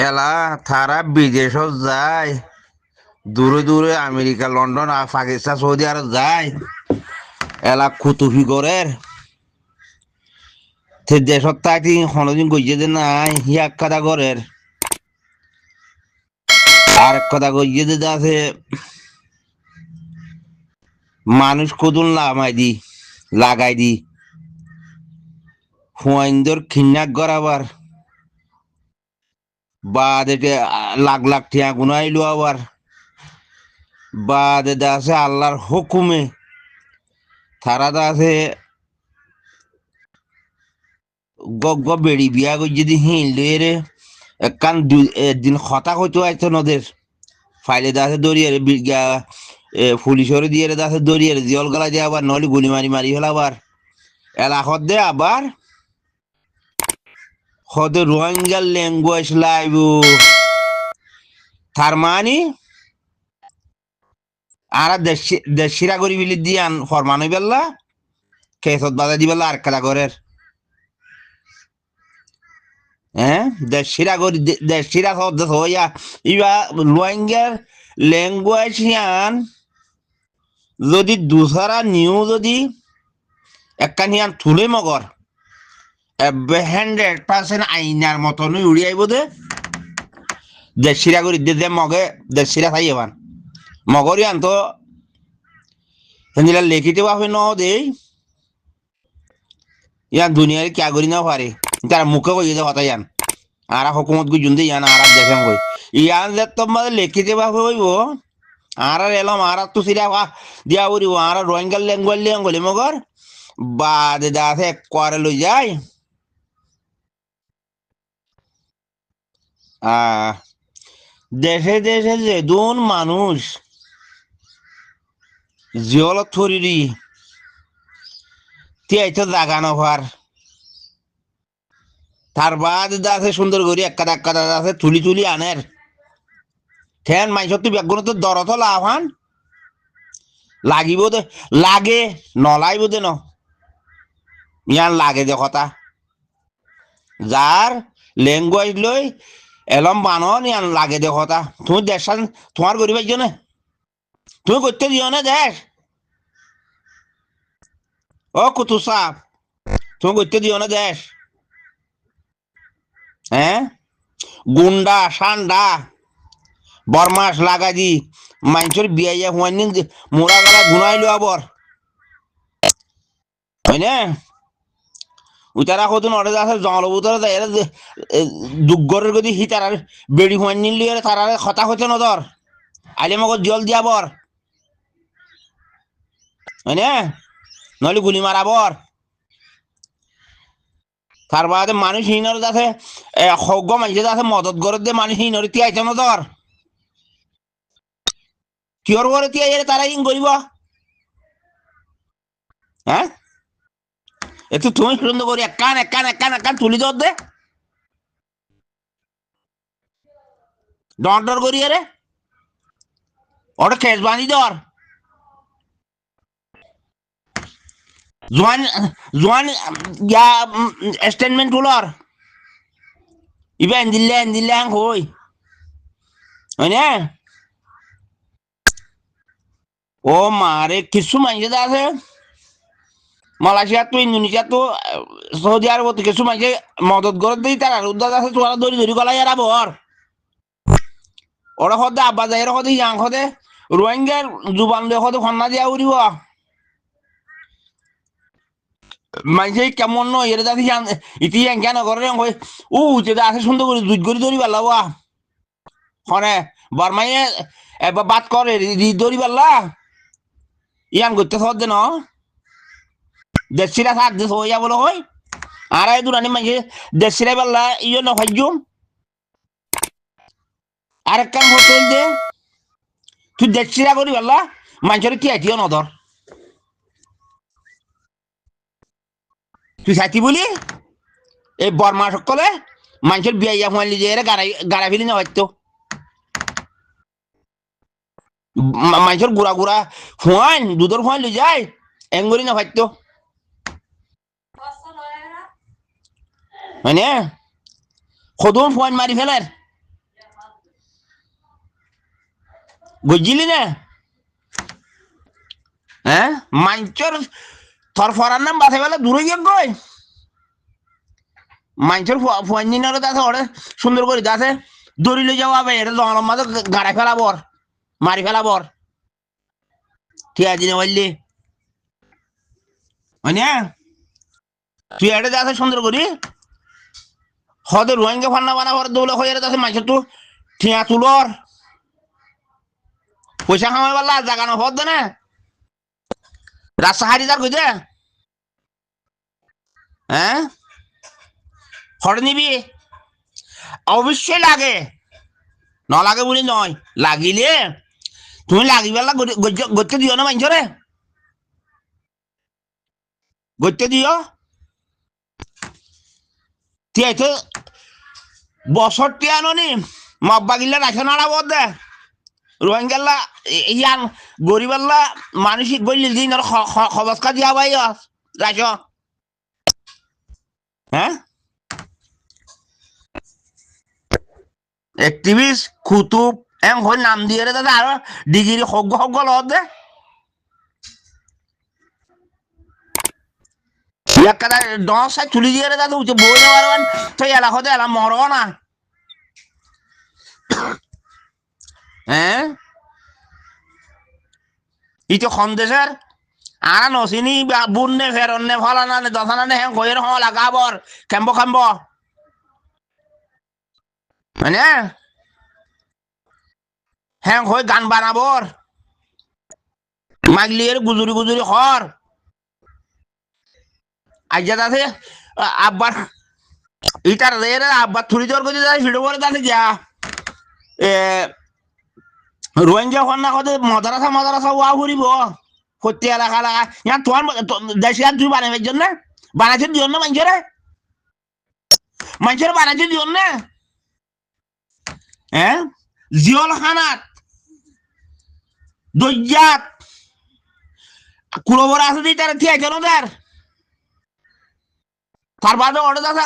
এলা তারা বিদেশত যায়, দূরে দূরে আমেরিকা, লন্ডন আর পাকিস্তান, সৌদি আরব যায়। এলা কুতুফি করের দেশত থাকি কোনোদিন গইয়ে যে নাই হি এক কথা করের। আর এক কথা গইয়ে যে আছে মানুষ কদুন লাগাই দি হুয়াইন্দর খিন্নাক গড়াবার বা দেখে লাখ লাখ টিয়া গুনাইলো আবার বা দে আছে আল্লাহর হুকুমে তারা আছে গগ বেড়ি বিয়া করে যদি হিঁড়লে রে একখান একদিন হতা হইতো আইতো নদের ফাইলে দাসে দড়িয়ে পুলিশরে দিয়ে দাসে দড়িয়ে জল গলা দিয়ে আবার নলি গুলি মারি মারি হল আবার এলাকত দে আবার হতে রোহিঙ্গা ল্যাঙ্গুয়েজ লাইব তার মানে আর দেশিরা করি বিলি দিয়ান ফরমান বেলা কেসত বাজা দিবেলা আর কাদা করের হ্যাঁ দেশিরা করি দেশিরা হইয়া ইবা রোহিঙ্গার ল্যাঙ্গুয়েজ ইয়ান যদি দুসারা নিউ যদি একখান ইয়ান তুলে মগর 100% আইনার মতনই উড়ি আইব দে দেশিরা করি দে মগে দেশিরা খাই এবার মগর ইয়ান তো সেদিলা লেখিতে বাপে ন দেই ইয়ান দুনিয়ার কিয়া করি না পারে তারা মুখে কই যে কথা ইয়ান আর হুকুমত গুই জুন ইয়ান আর দেখেন কই ইয়ান যে তোমার লেখিতে বাপে হইব আর এলাম আর তো সিরা দিয়া উড়িব আর রোহিঙ্গার ল্যাঙ্গুয়েজ মগর বা দে আছে করে লই যায় দেশে দেশে যে দুন মানুষ জিওলত থরিরি তিয়াইতো জাগা নভার তার বাদ আছে সুন্দর করি এক কাদা আছে তুলি তুলি আনের ঠেন মাইসত তুই বেগুন তো দরত লাভান লাগিব দে লাগে নলাইব দে ন ইয়ান লাগে দে কথা যার ল্যাঙ্গুয়েজ লই এলম বানন ইয়ান লাগে দে কথা তুমি দেশ তোমার গরিব না তুমি করতে দিও না দেশ ও কুতু সাপ তুমি করতে দিও না দেশ হ্যাঁ গুন্ডা সান্ডা বরমাস লাগাই দি মানুষের বিয়া হুয়াইন মোরা গলা গুনাইলো আবার হয়নে উতারা কতদিন অর্ডার আছে জঙ্গলবুতরে যায় দুগ্গরের গতি হি তারার বেড়ি হুয়াইন নিলি তারার কথা হইতে নদর আইলে মগর জল দিয়া বর হয়নে নইলে গুলি মারাবর তার বাদে মানুষ হিনর আছে সজ্ঞ মানুষের আছে মদত গরত দিয়ে মানুষ হিনর তিয়াইছে নদর কিহর ঘরে তিয়াই তারা ইন করিব হ্যাঁ একটু তুমি সুন্দর করি একান তুলি দর দে ডর করি রে ওটা খেস বাঁধি দর জোয়ান জোয়ান ইয়া স্টেটমেন্ট হলর ইবা এন্দিল্লে হই হয়নে ও মারে কিছু মানুষ আছে মালয়েশিয়া তো ইন্দোনেশিয়া তো সৌদি আরব কিছু মানুষ মদত করে দিই তারা উদ্দার আছে তোরা দড়ি দড়ি গলাই আর বর ওরা হদে আব্বা যাই হদে ইয়াং হদে রোহিঙ্গার জুবান লয়ে হদে খন্না দিয়া উড়িব মানুষে কেমন নয় এর দাদি ইতি কেন করে হই যেটা আছে সুন্দর করে দুধ করে দড়ি পারলা হনে বরমাইয়ে বাদ করে দড়ি পারলা ইয়ান করতে সদ্দে ন দেশিরা থাক দেশ হইয়া বলে হই আর এই দুরানি মানুষে দেশিরা পারলা ইয়ে নজুম আর এক কাম হোটেল দে তুই দেশিরা করি পারলা মানুষের কি আইটিও নধর তুই সাথী বলি এই বর্মা সকলে মানুষের বিয়া হুয়ালি যে গাড়া ফেলি না হয়তো মানুষের গুড়া গুড়া হুয়ান দুধর হুয়ান লই যায় এঙ্গরি না হয়তো মানে সদন হুয়ান মারি ফেলার গজিলি না হ্যাঁ মাঞ্চর থরফরার নাম বাথে বেলা দূরে গিয়ে গই মাঞ্চর ফুয়াঞ্জিনার দাসে ওরে সুন্দর করে দাসে দড়ি লই যাওয়া হবে এটা জঙ্গলের মাঝে গাড়াই ফেলাবর মারি ফেলাবর ঠিক আছে না বললি মানে তুই এটা দাসে সুন্দর করি হদে রোহিঙ্গা ফান্না বানাবার দৌলে হয়ে দাসে মাঞ্চর তো ঠিয়া তুলর পয়সা কামাই পারলা জাগানো হদ না রাস্তা হারিদার কই দে হ্যাঁ হর নিবি অবশ্যই লাগে ন লাগে বলি নয় লাগিলে তুমি লাগিবেলা গড়তে দিও না মানুষরে গড়তে দিও তুই বছরটি আনি মব্বা গিলা রাখে নাড়া বদ দে রোহিঙ্গাল্লা ইয়ান গরিবাল্লা মানসিক বললি দিন খবসকা দিয়া ভাই রাখ হ্যাঁ এক্টিভিস্ট কুতুব এম হই নাম দিয়ে রে দাদা আরো ডিগ্রি হগ্গ লত দে একটা দশ তুলি দিয়ে রে দাদা উঠে বই নেওয়ার তো এলা হতে এলা মর না হ্যাঁ ইতো সন্দেশের আর নচিনি বুননে ফেরনে ফলানানে দশানানে হ্যাঁ কইয়ের হ লাগাবর খেম্ব মানে হ্যাঁ হয়ে গান বানাবর মাগলিয়ের গুজুরি হর আজ্জা দাসে আব্বার ইটার রে আব্বার থুরি জোর করে যায় ভিডিও করে দাসে যা রোহিঙ্গা হন না কতে মাদারাসা ওয়া ঘুরিব সত্যি এলাকা লাগা ইয়া তোমার দেশে আর তুই বানাবের জন্য বানাইছে দিও না মানুষের বানাইছে দিও না হ্যাঁ জিয়ল খানাত দৈজাত কুড়োবর আছে দিই তারা ঠিক কেন তার বাদে অর্ডার আছে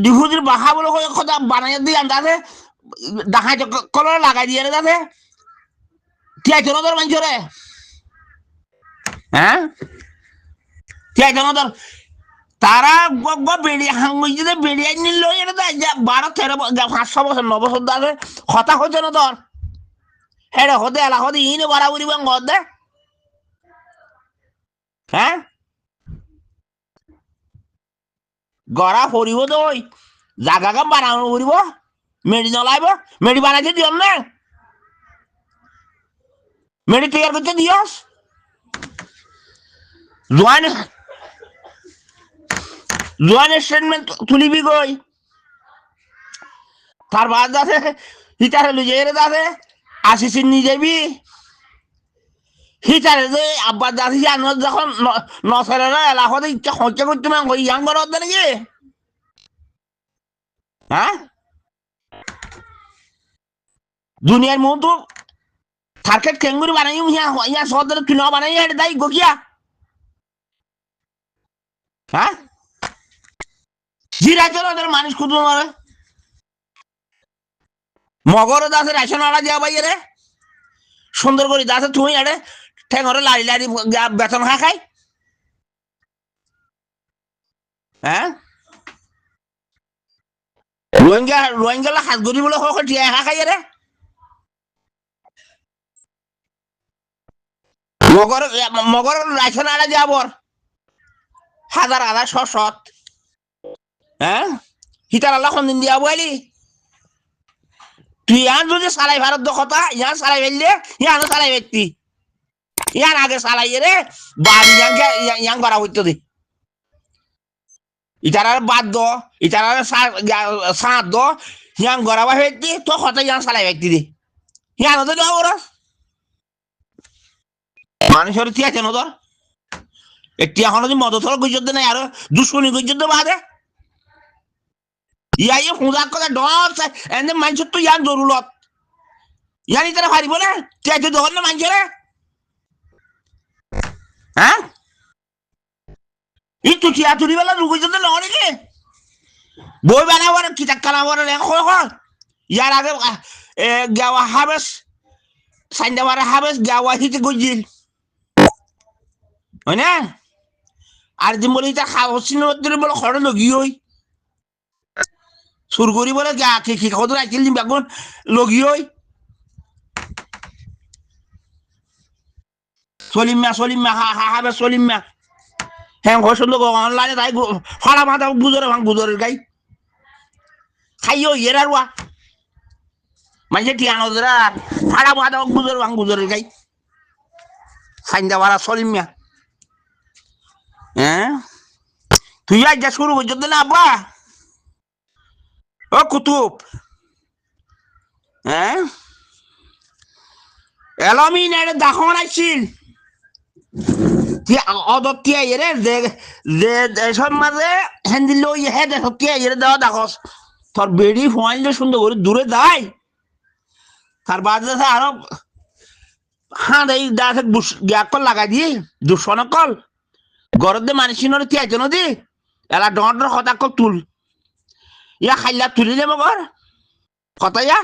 ডিফুজির বাহা বলে কথা বানাই দিয়ে আন্দাজে দেখাই কলর লাগাই দিয়ে যাতে ঠিক কেন মানুষরে হ্যাঁ ঠিক কেন তারা বেড়িয়ে হাঙ্গুইতে বেড়িয়ে নিল 12-13 500 বছর 9 বছর ধরে হতা হচ্ছে না তোর হ্যাঁ হতে এলা হতে ইনে বরাবরি ঘর দে হ্যাঁ গড়া ফরিব তো ওই জাগা কাম বানানো ফুরিব মেডি নলাইব মেডি বানাইতে দিও না মেডি তৈরি করতে দিয়স জোয়ান স্টেটমেন্ট তুলিবি কই তার বাদ আছে হিটারে লুজে আছে আসিস নিয়ে যাবি হিটারে যে আব্বার দাসি জানো যখন নসরে না এলাকাতে ইচ্ছা হচ্ছে করতে ওই ইয়াং বড় হতে নাকি হ্যাঁ দুনিয়ার মতো থার্কেট কেঙ্গুরি বানাই ইয়া সদরে তুই না বানাই এটা দায়ী গকিয়া হ্যাঁ জিরা চলো ওদের মানুষ খুঁজো মারে মগরে দাসে রেশন আড়া দেওয়া ভাই রে সুন্দর করে দাসে তুমি আরে ঠেঙরে লাড়ি বেতন খাই হ্যাঁ রোহিঙ্গা হাত গড়ি বলে টিয়া খাই রে মগর রেশন আড়া যাবর 1000 শত হ্যাঁ হিটার আল্লাহ দিন দিয়া বলি তুই ইয়ান যদি চালাই ভারত কথা ইয়ান চালাই ফেললে ইয়ানো চালাই ব্যক্তি ইয়ান আগে চালাই রে বাদ ইয়াং করা হইতো দে ইটার বাদ দ ইটার সাঁত দ ইয়াং গড়াবা ব্যক্তি তো কথা ইয়ান চালাই ব্যক্তি দে ইয়ানো তো দেওয়া ওরা মানুষের ঠিক আছে নদর একটি এখন যদি মদথর গুজর নাই আরো দুশ্মনী গুজর বাদে ইয়াই হুঁজাক কথা ডর এনে মানুষের তো ইয়ান জরুরত ইয়ানি তারা হারিব না তুই দোকান না মানুষের হ্যাঁ ই তুই তুলি বেলা রুগুই যদি ন নাকি বই বানাবার কিতাব কানাবার ইয়ার আগে হাবেস সাইন্দা মারা হাবেস গাওয়া হিতে গুজিল হয় না আর যে বলি তা খাওয়া সিনেমা বলে খড় লগি হই সুরগুড়ি বলে গা কি কত রাখছিল দিন বেগুন লগি হই সলিম মা হাবে সলিম মা হ্যাঁ ঘোষণ লোক অনলাইনে তাই ফাড়া মাথা গুজরে ভাঙ গুজরের গাই খাইও ইয়ের আর মানে টিয়ানো ফাড়া মাথা গুজর ভাঙ গুজরের গাই সাইন্দা মারা সলিম মা হ্যাঁ তুই আজ যা শুরু করছ না আব্বা ও কুতুব হ্যাঁ এলমি না এটা দেখো নাইছিল অদতিয়া এরে যে সমাজে হ্যান্দিল হে দেখতিয়া এরে দেওয়া দেখস তোর বেড়ি ফোয়াইলে সুন্দর করে দূরে দেয় তার বাদে আরো হাঁ এই দাঁত গ্যাকল লাগাই দিয়ে দুঃসনকল গরদে মানুষের তিয়াইছ নদী এলা ডর কথা কল তুল ইয়া খাইলা তুলিলে মগর কথা ইয়া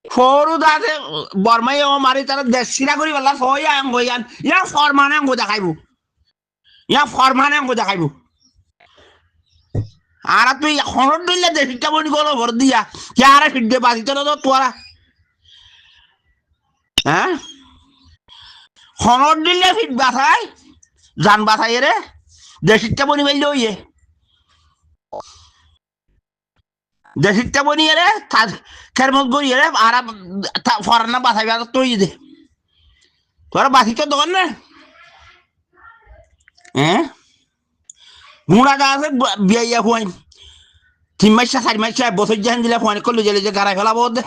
সরু দাঁতে বর্মাই ও মারি তারা দেশ সিরা করি পেলা সই আঙ্গ ইয়ান ইয়া ফরমানে আঙ্গ দেখাইব ইয়া ফরমানে আঙ্গ দেখাইব আর তুই খনর দিলে দেশিটা বনি গলো ভর দিয়া কে আর ফিরতে বাঁচিত না তো তোরা হ্যাঁ খনর দিলে ফিট বাথাই জান বাথাই রে দেশিটা বনি বেললে ওইয়ে দেশিটা বনি রে খেরমত গড়িয়ে রে আর ফরানা বাথাই বাদ তুই দে তোরা বাঁচিত দোকান না হ্যাঁ মুড়া গা আছে বিয়া ফুয়াইন 3 মাস 4 মাস বছর জাহান দিলে ফুয়াইন করলো জেলে যে গাড়াই ফেলাবো দে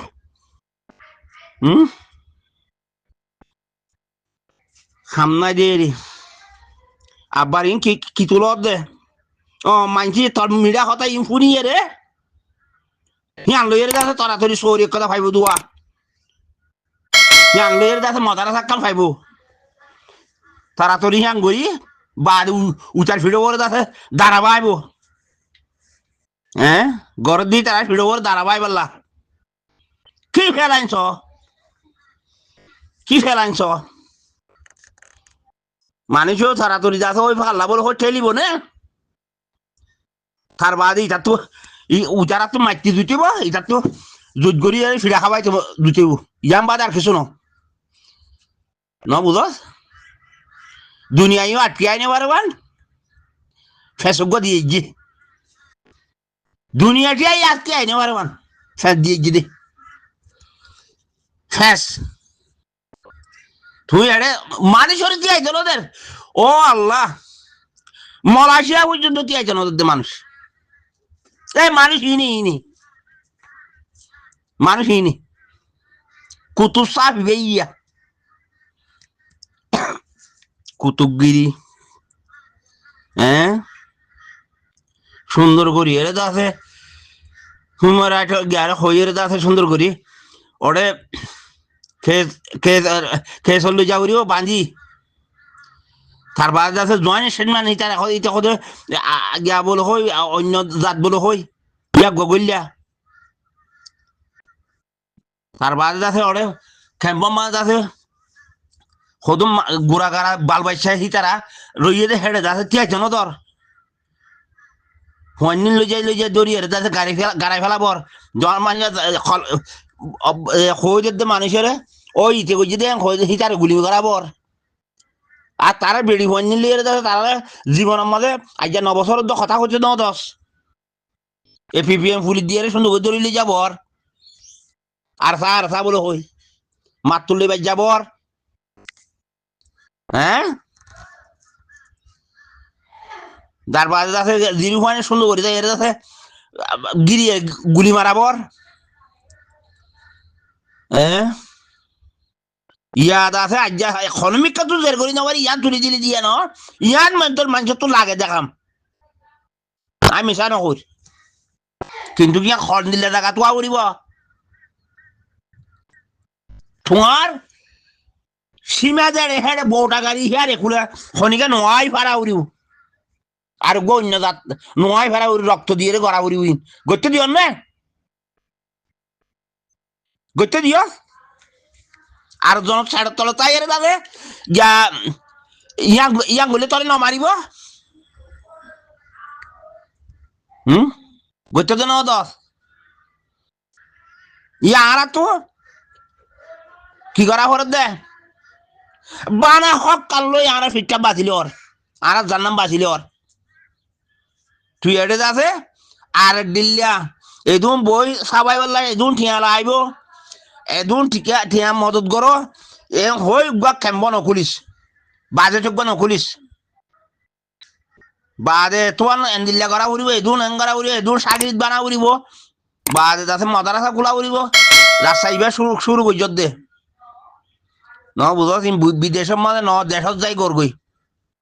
সামনাই দিয়ে রে আবার ইন কি তুল দে ও মানছি তোর মিডিয়া কথা ইন ফুনিয়ে রে হিয়ান লইয়ের দাসে তরাতরি সৌরি কথা ভাইব দুয়া হিয়ান লইয়ের দাসে মদারা সাক্কাল ভাইব তরাতরি হিয়ান গড়ি বাদ উচার ফিডো করে দাসে দাঁড়াবাইব হ্যাঁ গড় দিয়ে তারা ফিডো করে দাঁড়াবাই বললা কি ফেলাইছ মানুষও তরাতরি দাসে ওই ফাল্লা বলে ঠেলিব না তার বাদে এটা তো উচারা তো মাইতি জুটিব এটা তো জুত গড়ি ফিরা খাবাই জুটিব ইয়াম বাদ আর কিছু ন বুঝস দুনিয়ায় আটকিয়াই নে পারবান ফেসবুক দিয়ে জি দুনিয়াটাই আটকিয়াই নে পারবান ফেস দিয়ে জি দে ফেস তুই আরে মানুষের দিয়ে আইতেন ওদের ও আল্লাহ মালয়েশিয়া পর্যন্ত দিয়ে আইতেন ওদের মানুষ এই মানুষ ইনি মানুষ ইনি কুতুব সাহেব বেইয়া কুতুবগিরি হ্যাঁ সুন্দর করি এর দাসে হুমার হইয়ের দাসে সুন্দর করি ওরে খেয়ে চললে যাবরিও বাঁধি তার বাদ আছে জয়েন সেনমান ইটা কথা গিয়া বলে হই অন্য জাত বলে হই ইয়া গগলিয়া তার বাদ আছে ওরে খেম্প মাছ আছে সদম গুড়া গাড়া বাল বাইসা সি তারা রইয়ে দে হেডে আছে তিয়া জন ধর হন্যিন লই যাই দড়িয়ে আছে গাড়াই ফেলাবর জন মানুষ হইতে মানুষের ওই ইতে কই দে সি তারা গুলি করাবর আর তারা বেড়ি হন্যিন লিয়ে তারা জীবনের মধ্যে আজ 9 বছরের কথা হচ্ছে 9-10 পিপিএম পুলিশ দিয়ে সুন্দর করে দড়িলে যাবর আর সা বলে হই মাত তুললে বাজ যাবর হ্যাঁ তার বাদে আছে জিরো পয়েন্ট সুন্দর করে এর আছে গিরিয়ে গুলি মারাবর হ্যাঁ ইয়াদ আছে আজ ইকোনমিক তো জের করি না ইয়ান তুলি দিলি দিয়ে ন ইয়ান তোর মানুষ তো লাগে দেখাম আমি মিশা নকর কিন্তু কি খন দিলে টাকা তোয়া করিব তোমার সীমা দেড়ে হেড়ে বউটা গাড়ি হেয়ারে খুলে খনিকে নোয়াই ফাড়া উড়িব আর গণ্য জাত নোয়াই ফাড়া উড়ি রক্ত দিয়ে গড়া উড়ি উইন গত্য দিও না গইতে দিও আর জনক সাইডত তলে তাই এর দাদে যা ইয়াং ইয়াং বলে তলে ন মারিব গইতে তো ন দশ ইয়া আর তো কি করা হর দে বানা হক কাল্লো আর ফিটটা বাজিল ওর আর জান্নাম বাজিল ওর তুই এটে আছে আর দিল্লা এদুন বই সাবাই বললা এদুন ঠিয়ালা আইব এদুন ঠিকা ঠিয়া মদত করো এ হই গা খেম্ব নকুলিস বাজে চোখ নকুলিস বাদে তোমার এন্দিল্লা করা উড়িব এদুন এঙ্গারা উড়িব এদুন সাগরিত বানা উড়িব বাদে তাতে মদারাসা খোলা উড়িব রাজশাহী শুরু শুরু করি দে ন বুঝো বিদেশের মানে ন দেশত যাই করগই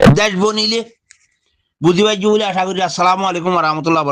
দেশ বনিলে বুঝি পাইছি বলে আশা করি। আসসালামু আলাইকুম রহমতুল্লাহ।